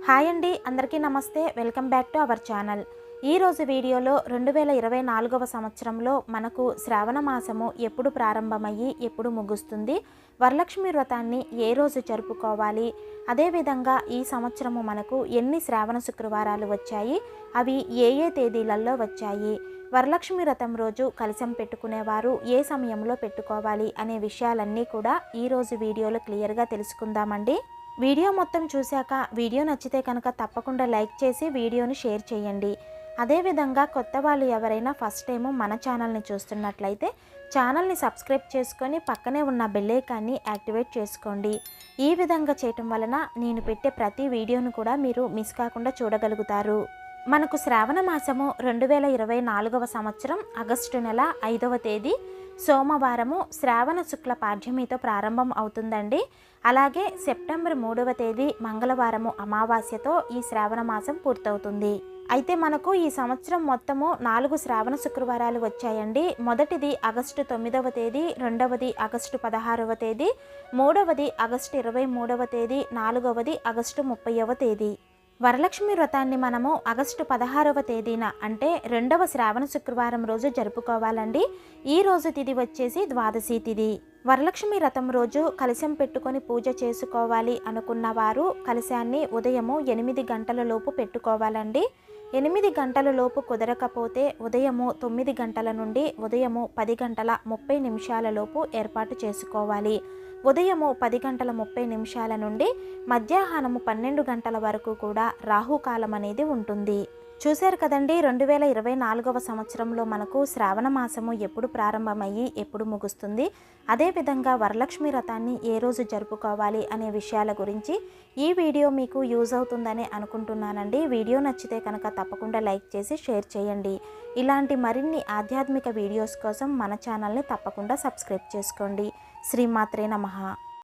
Hi అండి, అందరికీ నమస్తే. Welcome back to our channel. ఈరోజు వీడియోలో 2024వ సంవత్సరంలో మనకు శ్రావణ మాసము ఎప్పుడు ప్రారంభమయ్యి ఎప్పుడు ముగుస్తుంది, వరలక్ష్మి వ్రతాన్ని ఏ రోజు జరుపుకోవాలి, అదేవిధంగా ఈ సంవత్సరము మనకు ఎన్ని శ్రావణ శుక్రవారాలు వచ్చాయి, అవి ఏ ఏ తేదీలలో వచ్చాయి, వరలక్ష్మి వ్రతం రోజు కలశం పెట్టుకునేవారు ఏ సమయంలో పెట్టుకోవాలి అనే విషయాలన్నీ కూడా ఈరోజు వీడియోలో క్లియర్గా తెలుసుకుందామండి. వీడియో మొత్తం చూశాక వీడియో నచ్చితే కనుక తప్పకుండా లైక్ చేసి వీడియోని షేర్ చేయండి. అదేవిధంగా కొత్త వాళ్ళు ఎవరైనా ఫస్ట్ టైము మన ఛానల్ని చూస్తున్నట్లయితే ఛానల్ని సబ్స్క్రైబ్ చేసుకొని పక్కనే ఉన్న బెల్ ఐకాన్ని యాక్టివేట్ చేసుకోండి. ఈ విధంగా చేయటం వలన నేను పెట్టే ప్రతి వీడియోను కూడా మీరు మిస్ కాకుండా చూడగలుగుతారు. మనకు శ్రావణ మాసము 2024వ సంవత్సరం ఆగస్టు నెల 5వ తేదీ సోమవారము శ్రావణ శుక్ల పాడ్యమితో ప్రారంభం అవుతుందండి. అలాగే సెప్టెంబర్ 3వ తేదీ మంగళవారము అమావాస్యతో ఈ శ్రావణ మాసం పూర్తవుతుంది. అయితే మనకు ఈ సంవత్సరం మొత్తము 4 శ్రావణ శుక్రవారాలు వచ్చాయండి. మొదటిది ఆగస్టు 9వ తేదీ, రెండవది ఆగస్టు 16వ తేదీ, మూడవది ఆగస్టు 23వ తేదీ, నాలుగవది ఆగస్టు 30వ తేదీ. వరలక్ష్మి వ్రతాన్ని మనము ఆగస్టు 16వ తేదీన అంటే 2వ శ్రావణ శుక్రవారం రోజు జరుపుకోవాలండి. ఈ రోజు తిథి వచ్చేసి ద్వాదశి తిథి. వరలక్ష్మి వ్రతం రోజు కలశం పెట్టుకొని పూజ చేసుకోవాలి అనుకున్న వారు కలశాన్ని ఉదయము 8 గంటల లోపు పెట్టుకోవాలండి. 8 గంటల లోపు కుదరకపోతే ఉదయము 9 గంటల నుండి ఉదయము 10 గంటల 30 నిమిషాల లోపు ఏర్పాటు చేసుకోవాలి. ఉదయము 10 గంటల 30 నిమిషాల నుండి మధ్యాహ్నము 12 గంటల వరకు కూడా రాహుకాలం అనేది ఉంటుంది. చూశారు కదండి, 2024వ సంవత్సరంలో మనకు శ్రావణ మాసము ఎప్పుడు ప్రారంభమయ్యి ఎప్పుడు ముగుస్తుంది, అదేవిధంగా వరలక్ష్మి వ్రతాన్ని ఏ రోజు జరుపుకోవాలి అనే విషయాల గురించి ఈ వీడియో మీకు యూజ్ అవుతుందని అనుకుంటున్నానండి. వీడియో నచ్చితే కనుక తప్పకుండా లైక్ చేసి షేర్ చేయండి. ఇలాంటి మరిన్ని ఆధ్యాత్మిక వీడియోస్ కోసం మన ఛానల్ని తప్పకుండా సబ్స్క్రైబ్ చేసుకోండి. శ్రీమాత్రే నమః.